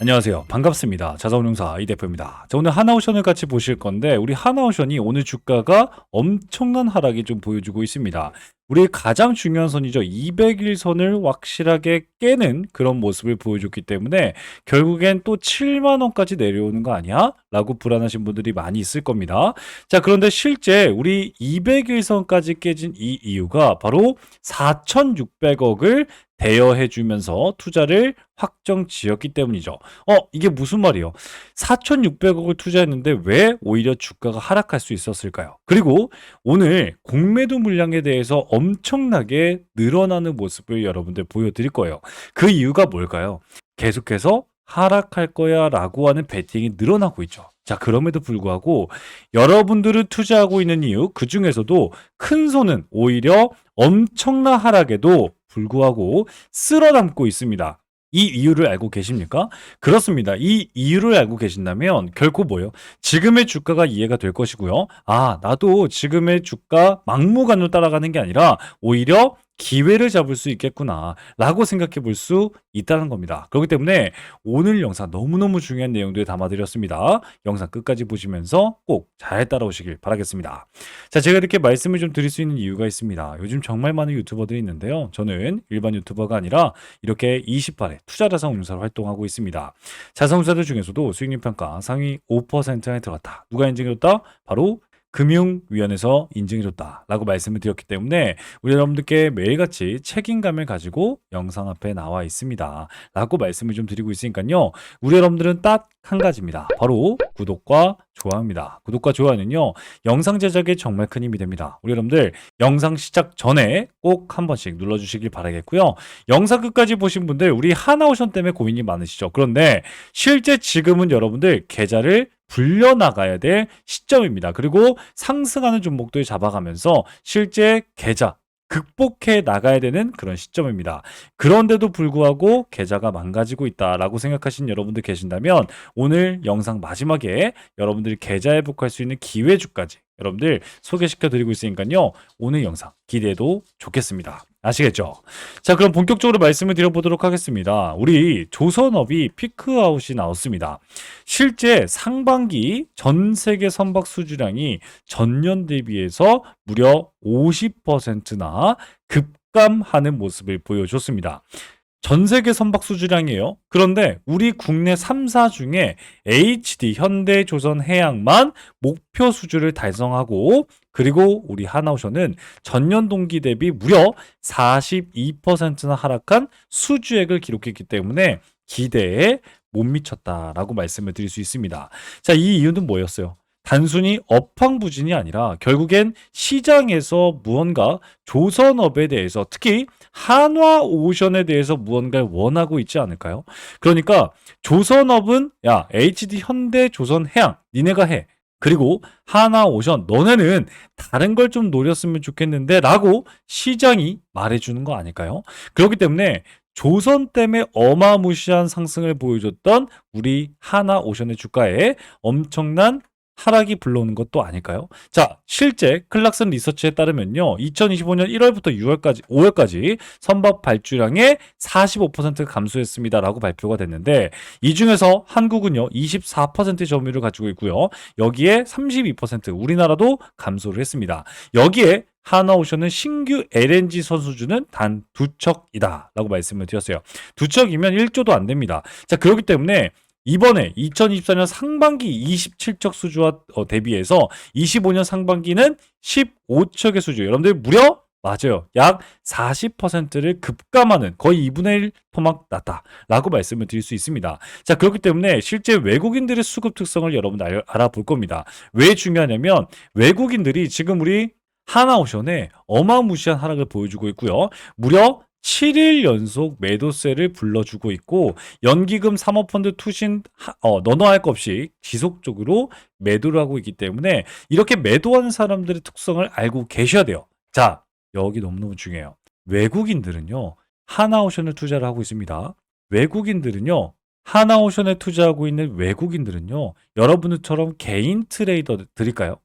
안녕하세요. 반갑습니다. 자산운용사 이 대표입니다. 자, 오늘 하나오션을 같이 보실 건데 우리 하나오션이 오늘 주가가 엄청난 하락이 좀 보여주고 있습니다. 우리 가장 중요한 선이죠. 200일선을 확실하게 깨는 그런 모습을 보여줬기 때문에 결국엔 또 7만 원까지 내려오는 거 아니야? 라고 불안하신 분들이 많이 있을 겁니다. 자, 그런데 실제 우리 200일선까지 깨진 이 이유가 바로 4,600억을 대여해주면서 투자를 확정 지었기 때문이죠. 이게 무슨 말이에요? 4,600억을 투자했는데 왜 오히려 주가가 하락할 수 있었을까요? 그리고 오늘 공매도 물량에 대해서 엄청나게 늘어나는 모습을 여러분들 보여드릴 거예요. 그 이유가 뭘까요? 계속해서 하락할 거야 라고 하는 베팅이 늘어나고 있죠. 자, 그럼에도 불구하고 여러분들은 투자하고 있는 이유, 그 중에서도 큰 손은 오히려 엄청난 하락에도 불구하고 쓸어 담고 있습니다. 이 이유를 알고 계십니까? 그렇습니다. 이 이유를 알고 계신다면 결코 뭐예요? 지금의 주가가 이해가 될 것이고요. 아, 나도 지금의 주가 막무가내로 따라가는 게 아니라 오히려 기회를 잡을 수 있겠구나 라고 생각해 볼 수 있다는 겁니다. 그렇기 때문에 오늘 영상 너무너무 중요한 내용들 담아드렸습니다. 영상 끝까지 보시면서 꼭 잘 따라오시길 바라겠습니다. 자, 제가 이렇게 말씀을 좀 드릴 수 있는 이유가 있습니다. 요즘 정말 많은 유튜버들이 있는데요. 저는 일반 유튜버가 아니라 이렇게 28회 투자자산운용사로 활동하고 있습니다. 자산운용사들 중에서도 수익률 평가 상위 5% 안에 들어갔다. 누가 인증해줬다? 바로 금융위원회에서 인증해줬다라고 말씀을 드렸기 때문에 우리 여러분들께 매일같이 책임감을 가지고 영상 앞에 나와 있습니다. 라고 말씀을 좀 드리고 있으니까요. 우리 여러분들은 딱 한 가지입니다. 바로 구독과 좋아요입니다. 구독과 좋아요는요. 영상 제작에 정말 큰 힘이 됩니다. 우리 여러분들 영상 시작 전에 꼭 한 번씩 눌러주시길 바라겠고요. 영상 끝까지 보신 분들 우리 하나오션 때문에 고민이 많으시죠. 그런데 실제 지금은 여러분들 계좌를 불려나가야 될 시점입니다. 그리고 상승하는 종목들 잡아가면서 실제 계좌 극복해 나가야 되는 그런 시점입니다. 그런데도 불구하고 계좌가 망가지고 있다라고 생각하신 여러분들 계신다면 오늘 영상 마지막에 여러분들이 계좌 회복할 수 있는 기회주까지 여러분들 소개시켜 드리고 있으니까요. 오늘 영상 기대해도 좋겠습니다. 아시겠죠? 자, 그럼 본격적으로 말씀을 드려보도록 하겠습니다. 우리 조선업이 피크아웃이 나왔습니다. 실제 상반기 전 세계 선박 수주량이 전년 대비해서 무려 50%나 급감하는 모습을 보여줬습니다. 전 세계 선박 수주량이에요. 그런데 우리 국내 3사 중에 HD 현대조선해양만 목표 수주를 달성하고 그리고 우리 하나오션은 전년 동기 대비 무려 42%나 하락한 수주액을 기록했기 때문에 기대에 못 미쳤다라고 말씀을 드릴 수 있습니다. 자, 이 이유는 뭐였어요? 단순히 업황부진이 아니라 결국엔 시장에서 무언가 조선업에 대해서 특히 한화오션에 대해서 무언가를 원하고 있지 않을까요? 그러니까 조선업은 야 HD 현대조선해양 니네가 해. 그리고 하나오션 너네는 다른 걸 좀 노렸으면 좋겠는데 라고 시장이 말해주는 거 아닐까요? 그렇기 때문에 조선 때문에 어마무시한 상승을 보여줬던 우리 하나오션의 주가에 엄청난 하락이 불러오는 것도 아닐까요? 자, 실제 클락슨 리서치에 따르면요. 2025년 1월부터 5월까지 선박 발주량의 45% 감소했습니다라고 발표가 됐는데 이 중에서 한국은요. 24%의 점유율을 가지고 있고요. 여기에 32% 우리나라도 감소를 했습니다. 여기에 하나오션은 신규 LNG 선수주는 단 2척이다 라고 말씀을 드렸어요. 2척이면 1조도 안 됩니다. 자, 그렇기 때문에 이번에 2024년 상반기 27척 수주와 대비해서 25년 상반기는 15척의 수주. 여러분들 무려 맞아요. 약 40%를 급감하는 거의 2분의 1 토막 났다라고 말씀을 드릴 수 있습니다. 자, 그렇기 때문에 실제 외국인들의 수급 특성을 여러분 알아볼 겁니다. 왜 중요하냐면 외국인들이 지금 우리 하나오션에 어마무시한 하락을 보여주고 있고요. 무려 7일 연속 매도세를 불러주고 있고 연기금 사모펀드 투신 너너 할 것 없이 지속적으로 매도를 하고 있기 때문에 이렇게 매도하는 사람들의 특성을 알고 계셔야 돼요. 자, 여기 너무너무 중요해요. 외국인들은요. 하나오션을 투자를 하고 있습니다. 외국인들은요. 하나오션에 투자하고 있는 외국인들은요. 여러분들처럼 개인 트레이더들일까요?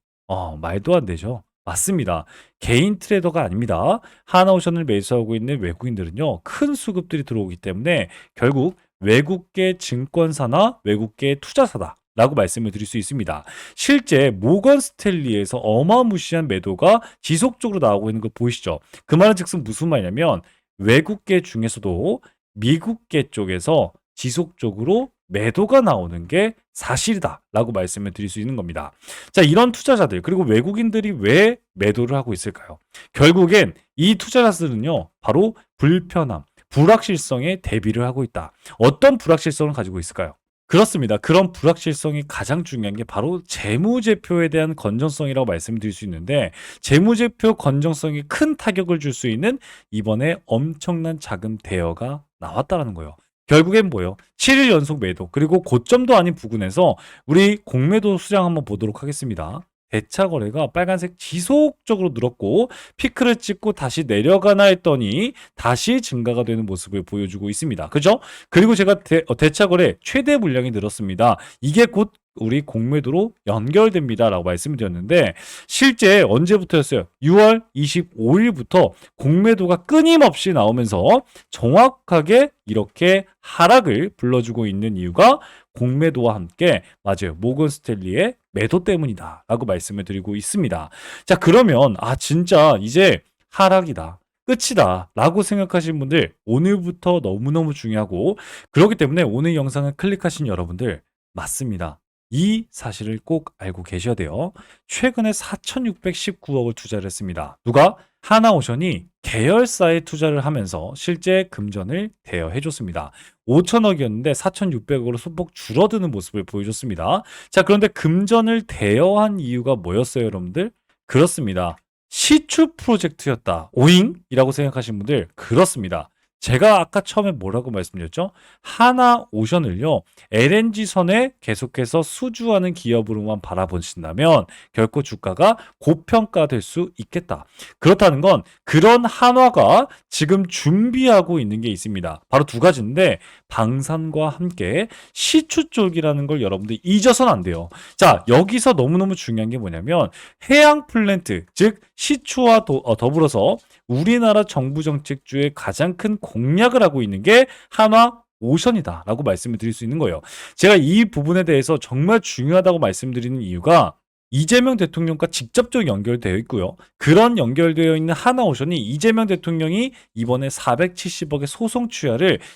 말도 안 되죠. 맞습니다. 개인 트레이더가 아닙니다. 하나오션을 매수하고 있는 외국인들은요. 큰 수급들이 들어오기 때문에 결국 외국계 증권사나 외국계 투자사다. 라고 말씀을 드릴 수 있습니다. 실제 모건 스탠리에서 어마무시한 매도가 지속적으로 나오고 있는 거 보이시죠? 그 말은 즉슨 무슨 말이냐면 외국계 중에서도 미국계 쪽에서 지속적으로 매도가 나오는 게 사실이다 라고 말씀을 드릴 수 있는 겁니다. 자, 이런 투자자들 그리고 외국인들이 왜 매도를 하고 있을까요? 결국엔 이 투자자들은요 바로 불편함, 불확실성에 대비를 하고 있다. 어떤 불확실성을 가지고 있을까요? 그렇습니다. 그런 불확실성이 가장 중요한 게 바로 재무제표에 대한 건전성이라고 말씀드릴 수 있는데, 재무제표 건전성이 큰 타격을 줄 수 있는 이번에 엄청난 자금 대여가 나왔다라는 거예요. 결국엔 뭐예요? 7일 연속 매도, 그리고 고점도 아닌 부근에서 우리 공매도 수량 한번 보도록 하겠습니다. 대차 거래가 빨간색 지속적으로 늘었고 피크를 찍고 다시 내려가나 했더니 다시 증가가 되는 모습을 보여주고 있습니다. 그죠? 그리고 제가 대차 거래 최대 물량이 늘었습니다. 이게 곧 우리 공매도로 연결됩니다 라고 말씀을 드렸는데, 실제 언제부터였어요? 6월 25일부터 공매도가 끊임없이 나오면서 정확하게 이렇게 하락을 불러주고 있는 이유가 공매도와 함께 맞아요. 모건 스탠리의 매도 때문이다 라고 말씀을 드리고 있습니다. 자, 그러면 진짜 이제 하락이다, 끝이다 라고 생각하시는 분들, 오늘부터 너무너무 중요하고, 그렇기 때문에 오늘 영상을 클릭하신 여러분들 맞습니다. 이 사실을 꼭 알고 계셔야 돼요. 최근에 4,619억을 투자를 했습니다. 누가? 하나오션이 계열사에 투자를 하면서 실제 금전을 대여해줬습니다. 5천억이었는데 4,600억으로 소폭 줄어드는 모습을 보여줬습니다. 자, 그런데 금전을 대여한 이유가 뭐였어요, 여러분들? 그렇습니다. 시추 프로젝트였다. 오잉이라고 생각하시는 분들, 그렇습니다. 제가 아까 처음에 뭐라고 말씀드렸죠? 하나오션을요, LNG선에 계속해서 수주하는 기업으로만 바라보신다면 결코 주가가 고평가될 수 있겠다. 그렇다는 건 그런 한화가 지금 준비하고 있는 게 있습니다. 바로 두 가지인데, 방산과 함께 시추 쪽이라는 걸 여러분들 잊어서는 안 돼요. 자, 여기서 너무너무 중요한 게 뭐냐면 해양 플랜트, 즉 시추와 더불어서 우리나라 정부 정책주의 가장 큰 공약을 하고 있는 게 한화오션이다 라고 말씀을 드릴 수 있는 거예요. 제가 이 부분에 대해서 정말 중요하다고 말씀드리는 이유가 이재명 대통령과 직접적으로 연결되어 있고요. 그런 연결되어 있는 하나오션이 이재명 대통령이 이번에 470억의 소송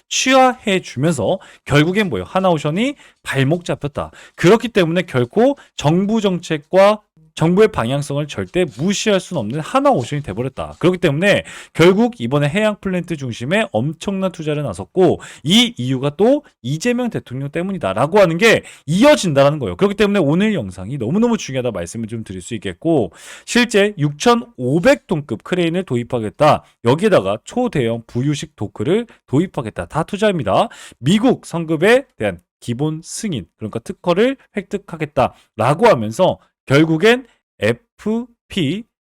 취하해 주면서 결국엔 뭐예요? 하나오션이 발목 잡혔다. 그렇기 때문에 결코 정부 정책과 정부의 방향성을 절대 무시할 수는 없는 하나오션이 돼버렸다. 그렇기 때문에 결국 이번에 해양 플랜트 중심에 엄청난 투자를 나섰고, 이 이유가 또 이재명 대통령 때문이다라고 하는 게 이어진다라는 거예요. 그렇기 때문에 오늘 영상이 너무너무 중요하다 말씀을 좀 드릴 수 있겠고, 실제 6,500톤급 크레인을 도입하겠다. 여기에다가 초대형 부유식 도크를 도입하겠다. 다 투자입니다. 미국 성급에 대한 기본 승인, 그러니까 특허를 획득하겠다라고 하면서 결국엔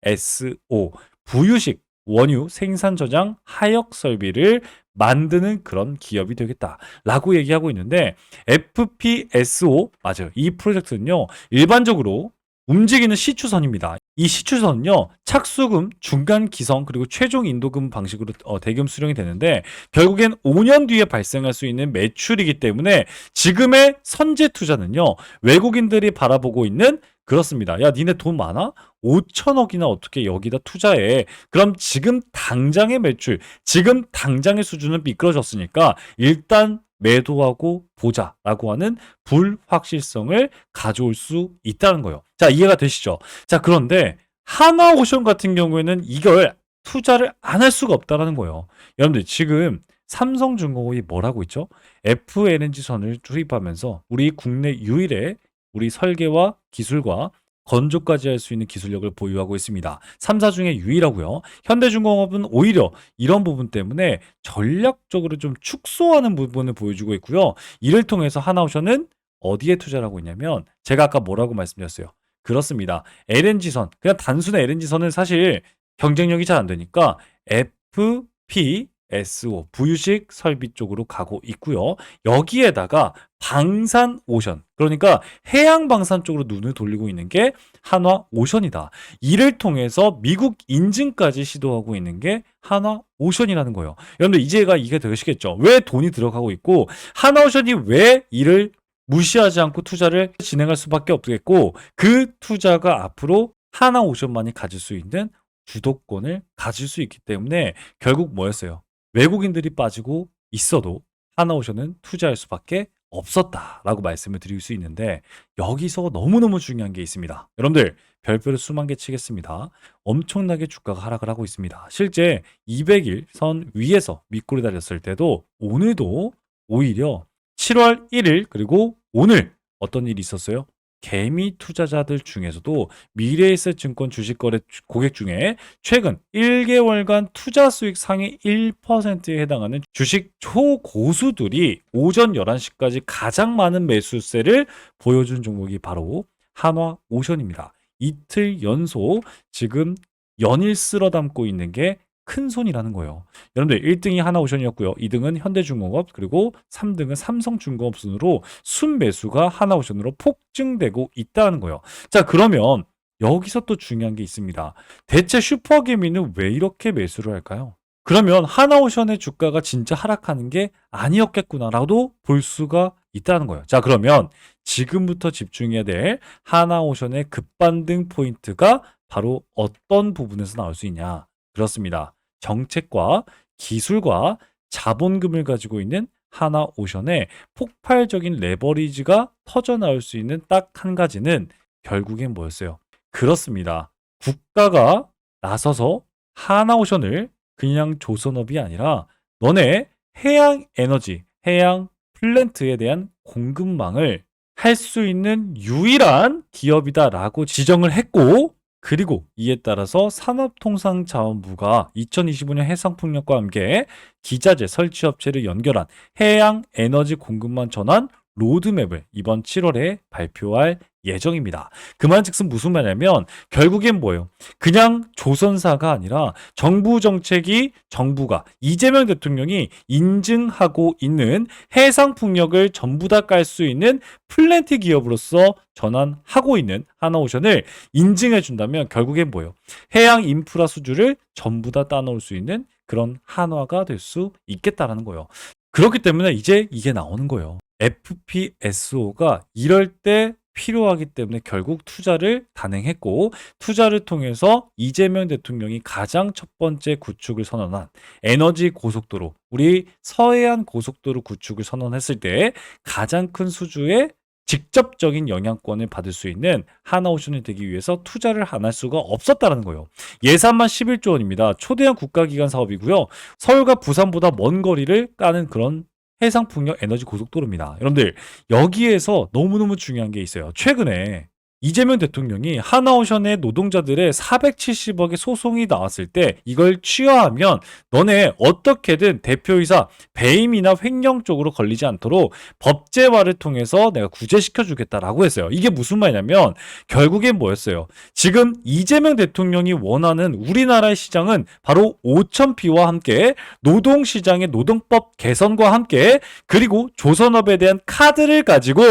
FPSO, 부유식 원유 생산 저장 하역 설비를 만드는 그런 기업이 되겠다라고 얘기하고 있는데, FPSO 맞아요. 이 프로젝트는요, 일반적으로 움직이는 시추선입니다. 이 시추선은요, 착수금, 중간 기성, 그리고 최종 인도금 방식으로 대금 수령이 되는데, 결국엔 5년 뒤에 발생할 수 있는 매출이기 때문에 지금의 선제 투자는요, 외국인들이 바라보고 있는, 그렇습니다. 야, 니네 돈 많아? 5천억이나 어떻게 여기다 투자해? 그럼 지금 당장의 매출, 지금 당장의 수준은 미끄러졌으니까 일단 매도하고 보자라고 하는 불확실성을 가져올 수 있다는 거예요. 자, 이해가 되시죠? 자, 그런데 하나오션 같은 경우에는 이걸 투자를 안 할 수가 없다는 거예요. 여러분들 지금 삼성중공업이 뭘 하고 있죠? FLNG선을 투입하면서 우리 국내 유일의 우리 설계와 기술과 건조까지 할 수 있는 기술력을 보유하고 있습니다. 3사 중에 유일하고요. 현대중공업은 오히려 이런 부분 때문에 전략적으로 좀 축소하는 부분을 보여주고 있고요. 이를 통해서 하나오션은 어디에 투자를 하고 있냐면, 제가 아까 뭐라고 말씀드렸어요. 그렇습니다. LNG선, 그냥 단순한 LNG선은 사실 경쟁력이 잘 안 되니까 FP SO, 부유식 설비 쪽으로 가고 있고요. 여기에다가 방산오션, 그러니까 해양방산 쪽으로 눈을 돌리고 있는 게 한화오션이다. 이를 통해서 미국 인증까지 시도하고 있는 게 한화오션이라는 거예요. 여러분들 이제가 이게 되시겠죠? 왜 돈이 들어가고 있고 한화오션이 왜 이를 무시하지 않고 투자를 진행할 수밖에 없겠고, 그 투자가 앞으로 하나오션만이 가질 수 있는 주도권을 가질 수 있기 때문에 결국 뭐였어요? 외국인들이 빠지고 있어도 하나오션은 투자할 수밖에 없었다라고 말씀을 드릴 수 있는데, 여기서 너무너무 중요한 게 있습니다. 여러분들 별표를 수만 개 치겠습니다. 엄청나게 주가가 하락을 하고 있습니다. 실제 200일 선 위에서 밑꼬리 달렸을 때도 오늘도 오히려 7월 1일 그리고 오늘 어떤 일이 있었어요? 개미 투자자들 중에서도 미래에셋증권 주식거래 고객 중에 최근 1개월간 투자 수익 상위 1%에 해당하는 주식 초고수들이 오전 11시까지 가장 많은 매수세를 보여준 종목이 바로 한화오션입니다. 이틀 연속 지금 연일 쓸어 담고 있는 게 큰 손이라는 거예요. 여러분들 1등이 하나오션이었고요. 2등은 현대중공업, 그리고 3등은 삼성중공업 순으로 순매수가 하나오션으로 폭증되고 있다는 거예요. 자, 그러면 여기서 또 중요한 게 있습니다. 대체 슈퍼개미는 왜 이렇게 매수를 할까요? 그러면 하나오션의 주가가 진짜 하락하는 게 아니었겠구나라고도 볼 수가 있다는 거예요. 자, 그러면 지금부터 집중해야 될 하나오션의 급반등 포인트가 바로 어떤 부분에서 나올 수 있냐? 그렇습니다. 정책과 기술과 자본금을 가지고 있는 하나오션의 폭발적인 레버리지가 터져나올 수 있는 딱 한 가지는 결국엔 뭐였어요? 그렇습니다. 국가가 나서서 하나오션을 그냥 조선업이 아니라 너네 해양 에너지, 해양 플랜트에 대한 공급망을 할 수 있는 유일한 기업이다라고 지정을 했고, 그리고 이에 따라서 산업통상자원부가 2025년 해상풍력과 함께 기자재 설치업체를 연결한 해양 에너지 공급망 전환 로드맵을 이번 7월에 발표할 예정입니다. 그만즉슨 무슨 말이냐면 결국엔 뭐예요? 그냥 조선사가 아니라 정부 정책이, 정부가 이재명 대통령이 인증하고 있는 해상풍력을 전부 다 깔 수 있는 플랜트 기업으로서 전환하고 있는 하나오션을 인증해 준다면 결국엔 뭐예요? 해양 인프라 수주를 전부 다 따놓을 수 있는 그런 한화가 될 수 있겠다라는 거예요. 그렇기 때문에 이제 이게 나오는 거예요. FPSO가 이럴 때 필요하기 때문에 결국 투자를 단행했고, 투자를 통해서 이재명 대통령이 가장 첫 번째 구축을 선언한 에너지 고속도로, 우리 서해안 고속도로 구축을 선언했을 때 가장 큰 수주의 직접적인 영향권을 받을 수 있는 하나오션이 되기 위해서 투자를 안 할 수가 없었다는 거예요. 예산만 11조 원입니다. 초대형 국가기관 사업이고요. 서울과 부산보다 먼 거리를 까는 그런 해상풍력 에너지 고속도로입니다. 여러분들 여기에서 너무너무 중요한 게 있어요. 최근에 이재명 대통령이 하나오션의 노동자들의 470억의 소송이 나왔을 때 이걸 취하하면 너네 어떻게든 대표이사 배임이나 횡령 쪽으로 걸리지 않도록 법제화를 통해서 내가 구제시켜 주겠다라고 했어요. 이게 무슨 말이냐면 결국엔 뭐였어요? 지금 이재명 대통령이 원하는 우리나라의 시장은 바로 5,000피와 함께 노동시장의 노동법 개선과 함께 그리고 조선업에 대한 카드를 가지고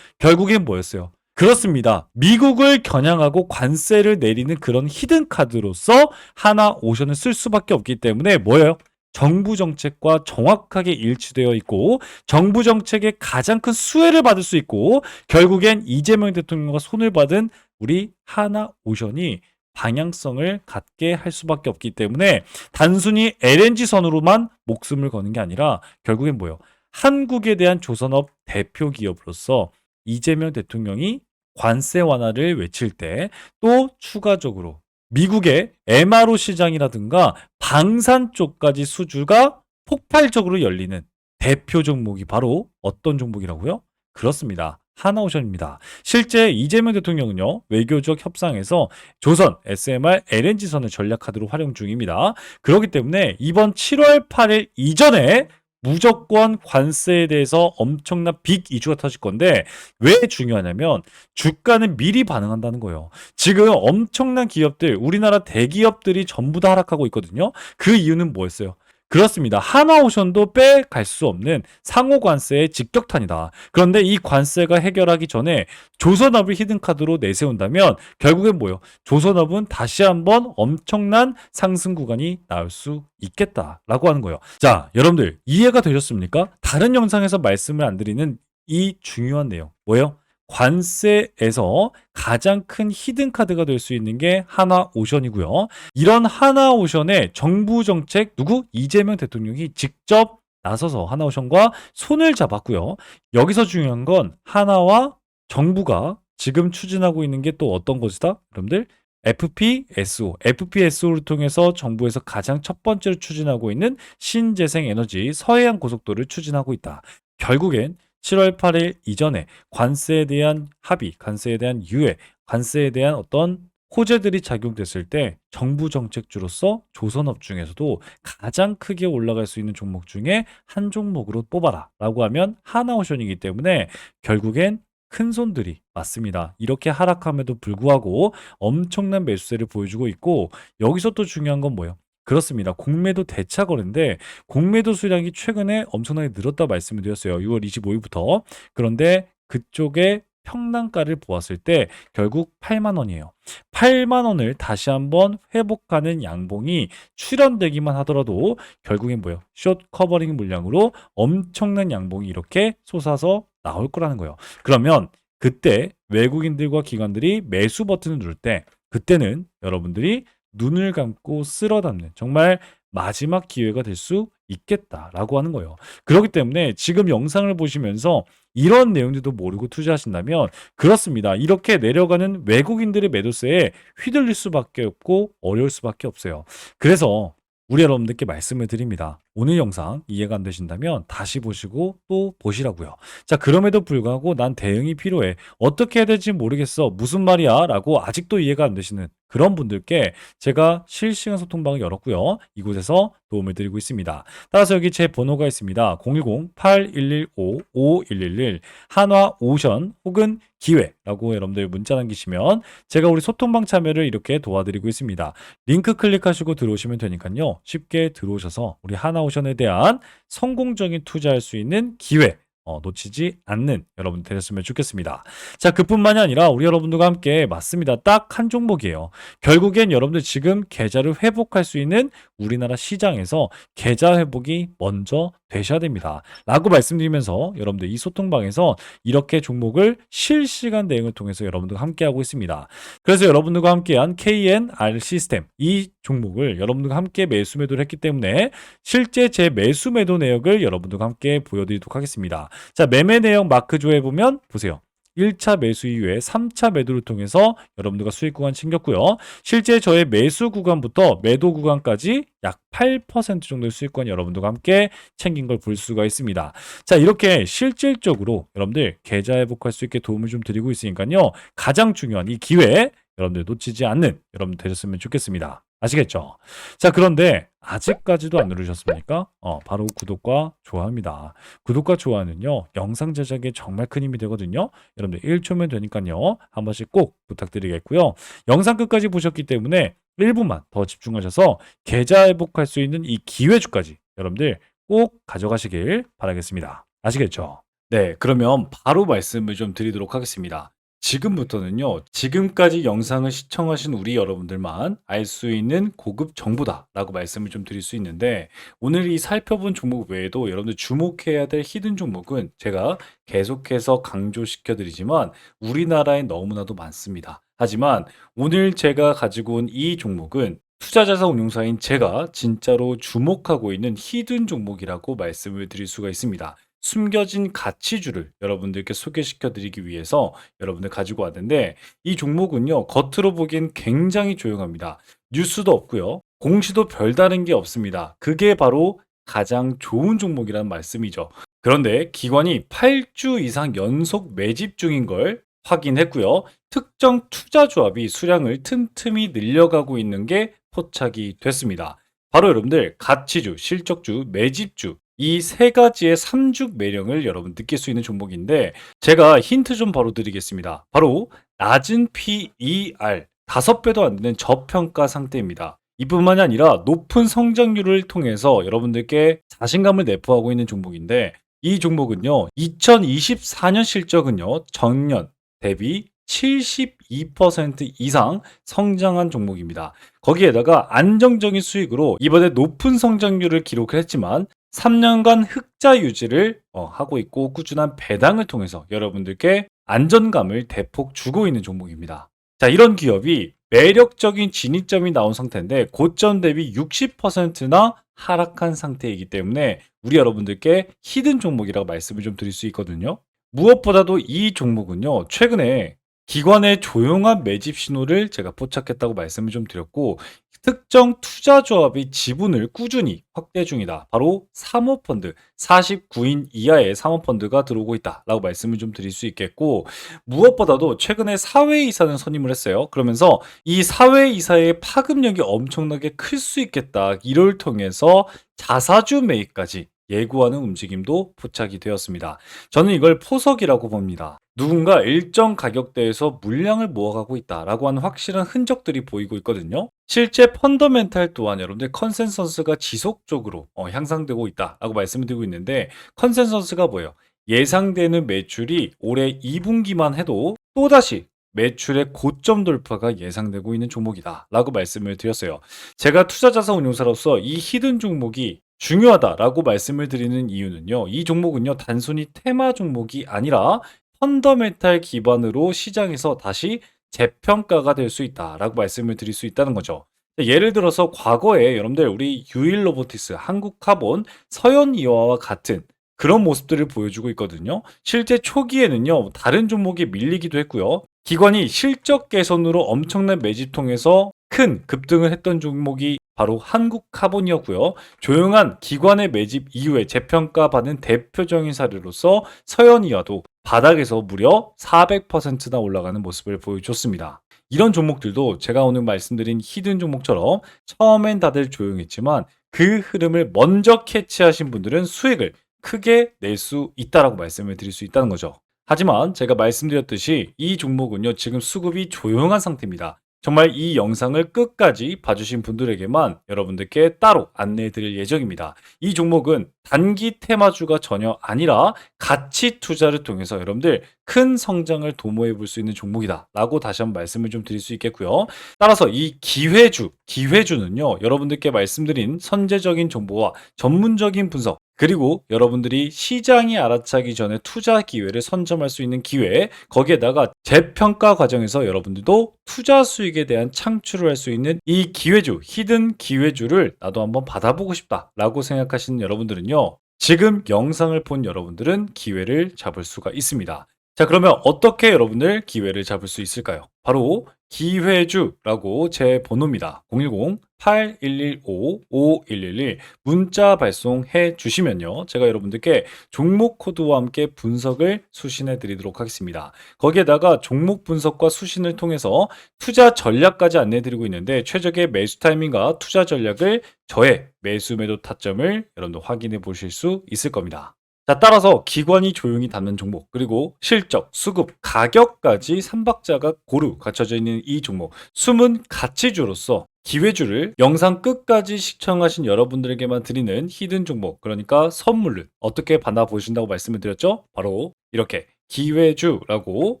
결국엔 뭐였어요? 그렇습니다. 미국을 겨냥하고 관세를 내리는 그런 히든 카드로서 하나오션을 쓸 수밖에 없기 때문에 뭐예요? 정부 정책과 정확하게 일치되어 있고 정부 정책의 가장 큰 수혜를 받을 수 있고 결국엔 이재명 대통령과 손을 받은 우리 하나오션이 방향성을 갖게 할 수밖에 없기 때문에 단순히 LNG선으로만 목숨을 거는 게 아니라 결국엔 뭐예요? 한국에 대한 조선업 대표 기업으로서 이재명 대통령이 관세 완화를 외칠 때 또 추가적으로 미국의 MRO 시장이라든가 방산 쪽까지 수주가 폭발적으로 열리는 대표 종목이 바로 어떤 종목이라고요? 그렇습니다. 하나오션입니다. 실제 이재명 대통령은요, 외교적 협상에서 조선 SMR LNG선을 전략카드로 활용 중입니다. 그렇기 때문에 이번 7월 8일 이전에 무조건 관세에 대해서 엄청난 빅 이슈가 터질 건데 왜 중요하냐면 주가는 미리 반응한다는 거예요. 지금 엄청난 기업들, 우리나라 대기업들이 전부 다 하락하고 있거든요. 그 이유는 뭐였어요? 그렇습니다. 하나오션도 빼갈 수 없는 상호 관세의 직격탄이다. 그런데 이 관세가 해결하기 전에 조선업을 히든카드로 내세운다면 결국엔 뭐예요? 조선업은 다시 한번 엄청난 상승 구간이 나올 수 있겠다라고 하는 거예요. 자, 여러분들 이해가 되셨습니까? 다른 영상에서 말씀을 안 드리는 이 중요한 내용 뭐예요? 관세에서 가장 큰 히든카드가 될 수 있는 게 하나오션이고요. 이런 하나오션의 정부 정책 누구? 이재명 대통령이 직접 나서서 하나오션과 손을 잡았고요. 여기서 중요한 건 하나와 정부가 지금 추진하고 있는 게 또 어떤 것이다? 여러분들 FPSO, FPSO를 통해서 정부에서 가장 첫 번째로 추진하고 있는 신재생 에너지 서해안 고속도로를 추진하고 있다. 결국엔 7월 8일 이전에 관세에 대한 합의, 관세에 대한 유예, 관세에 대한 어떤 호재들이 작용됐을 때 정부 정책주로서 조선업 중에서도 가장 크게 올라갈 수 있는 종목 중에 한 종목으로 뽑아라 라고 하면 하나오션이기 때문에 결국엔 큰 손들이 맞습니다. 이렇게 하락함에도 불구하고 엄청난 매수세를 보여주고 있고 여기서 또 중요한 건 뭐예요? 그렇습니다. 공매도 대차 거래인데 공매도 수량이 최근에 엄청나게 늘었다 말씀을 드렸어요. 6월 25일부터. 그런데 그쪽에 평단가를 보았을 때 결국 8만 원이에요. 8만 원을 다시 한번 회복하는 양봉이 출현되기만 하더라도 결국엔 뭐예요? 숏 커버링 물량으로 엄청난 양봉이 이렇게 솟아서 나올 거라는 거예요. 그러면 그때 외국인들과 기관들이 매수 버튼을 누를 때 그때는 여러분들이 눈을 감고 쓸어 담는 정말 마지막 기회가 될 수 있겠다라고 하는 거예요. 그렇기 때문에 지금 영상을 보시면서 이런 내용들도 모르고 투자하신다면 그렇습니다. 이렇게 내려가는 외국인들의 매도세에 휘둘릴 수밖에 없고 어려울 수밖에 없어요. 그래서 우리 여러분들께 말씀을 드립니다. 오늘 영상 이해가 안 되신다면 다시 보시고 또 보시라고요. 자, 그럼에도 불구하고 난 대응이 필요해. 어떻게 해야 될지 모르겠어. 무슨 말이야? 라고 아직도 이해가 안 되시는 그런 분들께 제가 실시간 소통방을 열었고요. 이곳에서 도움을 드리고 있습니다. 따라서 여기 제 번호가 있습니다. 010-8115-5111 한화오션 혹은 기회라고 여러분들 문자 남기시면 제가 우리 소통방 참여를 이렇게 도와드리고 있습니다. 링크 클릭하시고 들어오시면 되니까요. 쉽게 들어오셔서 우리 하나오션에 대한 성공적인 투자할 수 있는 기회 놓치지 않는 여러분 되셨으면 좋겠습니다. 자, 그뿐만이 아니라 우리 여러분들과 함께 맞습니다. 딱 한 종목이에요. 결국엔 여러분들 지금 계좌를 회복할 수 있는 우리나라 시장에서 계좌 회복이 먼저 되셔야 됩니다. 라고 말씀드리면서 여러분들 이 소통방에서 이렇게 종목을 실시간 대응을 통해서 여러분들과 함께하고 있습니다. 그래서 여러분들과 함께한 KNR 시스템 이 종목을 여러분들과 함께 매수 매도를 했기 때문에 실제 제 매수 매도 내역을 여러분들과 함께 보여드리도록 하겠습니다. 자, 매매 내역 마크조에 보면 보세요. 1차 매수 이후에 3차 매도를 통해서 여러분들과 수익 구간 챙겼고요. 실제 저의 매수 구간부터 매도 구간까지 약 8% 정도의 수익 구간 여러분들과 함께 챙긴 걸 볼 수가 있습니다. 자, 이렇게 실질적으로 여러분들 계좌 회복할 수 있게 도움을 좀 드리고 있으니까요. 가장 중요한 이 기회 여러분들 놓치지 않는 여러분 되셨으면 좋겠습니다. 아시겠죠? 자, 그런데 아직까지도 안 누르셨습니까? 바로 구독과 좋아요입니다. 구독과 좋아요는요, 영상 제작에 정말 큰 힘이 되거든요. 여러분들 1초면 되니까요, 한 번씩 꼭 부탁드리겠고요. 영상 끝까지 보셨기 때문에 1분만 더 집중하셔서 계좌 회복할 수 있는 이 기회주까지 여러분들 꼭 가져가시길 바라겠습니다. 아시겠죠? 네, 그러면 바로 말씀을 좀 드리도록 하겠습니다. 지금부터는요, 지금까지 영상을 시청하신 우리 여러분들만 알 수 있는 고급 정보다라고 말씀을 좀 드릴 수 있는데, 오늘 이 살펴본 종목 외에도 여러분들 주목해야 될 히든 종목은 제가 계속해서 강조시켜 드리지만 우리나라에 너무나도 많습니다. 하지만 오늘 제가 가지고 온 이 종목은 투자자산운용사인 제가 진짜로 주목하고 있는 히든 종목이라고 말씀을 드릴 수가 있습니다. 숨겨진 가치주를 여러분들께 소개시켜 드리기 위해서 여러분들 가지고 왔는데 이 종목은요, 겉으로 보기엔 굉장히 조용합니다. 뉴스도 없고요. 공시도 별다른 게 없습니다. 그게 바로 가장 좋은 종목이라는 말씀이죠. 그런데 기관이 8주 이상 연속 매집 중인 걸 확인했고요. 특정 투자 조합이 수량을 틈틈이 늘려가고 있는 게 포착이 됐습니다. 바로 여러분들 가치주, 실적주, 매집주 이 세 가지의 삼죽 매력을 여러분 느낄 수 있는 종목인데 제가 힌트 좀 바로 드리겠습니다. 바로 낮은 PER 5배도 안 되는 저평가 상태입니다. 이뿐만이 아니라 높은 성장률을 통해서 여러분들께 자신감을 내포하고 있는 종목인데 이 종목은요. 2024년 실적은요. 전년 대비 72% 이상 성장한 종목입니다. 거기에다가 안정적인 수익으로 이번에 높은 성장률을 기록을 했지만 3년간 흑자 유지를 하고 있고 꾸준한 배당을 통해서 여러분들께 안전감을 대폭 주고 있는 종목입니다. 자, 이런 기업이 매력적인 진입점이 나온 상태인데 고점 대비 60%나 하락한 상태이기 때문에 우리 여러분들께 히든 종목이라고 말씀을 좀 드릴 수 있거든요. 무엇보다도 이 종목은요, 최근에 기관의 조용한 매집 신호를 제가 포착했다고 말씀을 좀 드렸고, 특정 투자 조합이 지분을 꾸준히 확대 중이다. 바로 사모펀드, 49인 이하의 사모펀드가 들어오고 있다라고 말씀을 좀 드릴 수 있겠고, 무엇보다도 최근에 사회이사는 선임을 했어요. 그러면서 이 사회이사의 파급력이 엄청나게 클 수 있겠다. 이를 통해서 자사주 매입까지 예고하는 움직임도 포착이 되었습니다. 저는 이걸 포석이라고 봅니다. 누군가 일정 가격대에서 물량을 모아가고 있다라고 하는 확실한 흔적들이 보이고 있거든요. 실제 펀더멘탈 또한 여러분들 컨센서스가 지속적으로 향상되고 있다라고 말씀을 드리고 있는데 컨센서스가 뭐예요? 예상되는 매출이 올해 2분기만 해도 또다시 매출의 고점 돌파가 예상되고 있는 종목이다라고 말씀을 드렸어요. 제가 투자자산 운용사로서 이 히든 종목이 중요하다라고 말씀을 드리는 이유는요. 이 종목은요. 단순히 테마 종목이 아니라 펀더멘탈 기반으로 시장에서 다시 재평가가 될 수 있다라고 말씀을 드릴 수 있다는 거죠. 예를 들어서 과거에 여러분들 우리 유일로보티스, 한국카본, 서현이와와 같은 그런 모습들을 보여주고 있거든요. 실제 초기에는요. 다른 종목이 밀리기도 했고요. 기관이 실적 개선으로 엄청난 매집 통해서 큰 급등을 했던 종목이 바로 한국카본이었고요. 조용한 기관의 매집 이후에 재평가받은 대표적인 사례로서 서현이와도 바닥에서 무려 400%나 올라가는 모습을 보여줬습니다. 이런 종목들도 제가 오늘 말씀드린 히든 종목처럼 처음엔 다들 조용했지만 그 흐름을 먼저 캐치하신 분들은 수익을 크게 낼 수 있다라고 말씀을 드릴 수 있다는 거죠. 하지만 제가 말씀드렸듯이 이 종목은요, 지금 수급이 조용한 상태입니다. 정말 이 영상을 끝까지 봐주신 분들에게만 여러분들께 따로 안내해 드릴 예정입니다. 이 종목은 단기 테마주가 전혀 아니라 가치 투자를 통해서 여러분들 큰 성장을 도모해 볼 수 있는 종목이다 라고 다시 한번 말씀을 좀 드릴 수 있겠고요. 따라서 이 기회주는요, 여러분들께 말씀드린 선제적인 정보와 전문적인 분석, 그리고 여러분들이 시장이 알아차기 전에 투자 기회를 선점할 수 있는 기회, 거기에다가 재평가 과정에서 여러분들도 투자 수익에 대한 창출을 할 수 있는 이 기회주, 히든 기회주를 나도 한번 받아보고 싶다라고 생각하시는 여러분들은요. 지금 영상을 본 여러분들은 기회를 잡을 수가 있습니다. 자, 그러면 어떻게 여러분들 기회를 잡을 수 있을까요? 바로 기회주라고 제 번호입니다. 010-8115-5111 문자 발송해 주시면요. 제가 여러분들께 종목 코드와 함께 분석을 수신해 드리도록 하겠습니다. 거기에다가 종목 분석과 수신을 통해서 투자 전략까지 안내 드리고 있는데 최적의 매수 타이밍과 투자 전략을 저의 매수 매도 타점을 여러분들 확인해 보실 수 있을 겁니다. 자, 따라서 기관이 조용히 담는 종목, 그리고 실적, 수급, 가격까지 삼박자가 고루 갖춰져 있는 이 종목, 숨은 가치주로서 기회주를 영상 끝까지 시청하신 여러분들에게만 드리는 히든 종목, 그러니까 선물을 어떻게 받아보신다고 말씀을 드렸죠? 바로 이렇게 기회주라고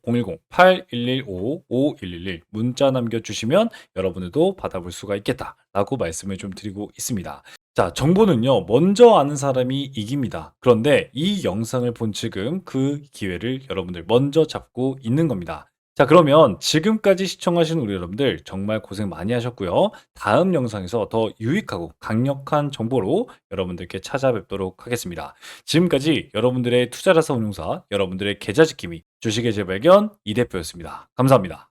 010-8115-5111 문자 남겨주시면 여러분들도 받아볼 수가 있겠다라고 말씀을 좀 드리고 있습니다. 자, 정보는요, 먼저 아는 사람이 이깁니다. 그런데 이 영상을 본 지금 그 기회를 여러분들 먼저 잡고 있는 겁니다. 자, 그러면 지금까지 시청하신 우리 여러분들 정말 고생 많이 하셨고요. 다음 영상에서 더 유익하고 강력한 정보로 여러분들께 찾아뵙도록 하겠습니다. 지금까지 여러분들의 투자자산 운용사, 여러분들의 계좌 지킴이, 주식의 재발견 이 대표였습니다. 감사합니다.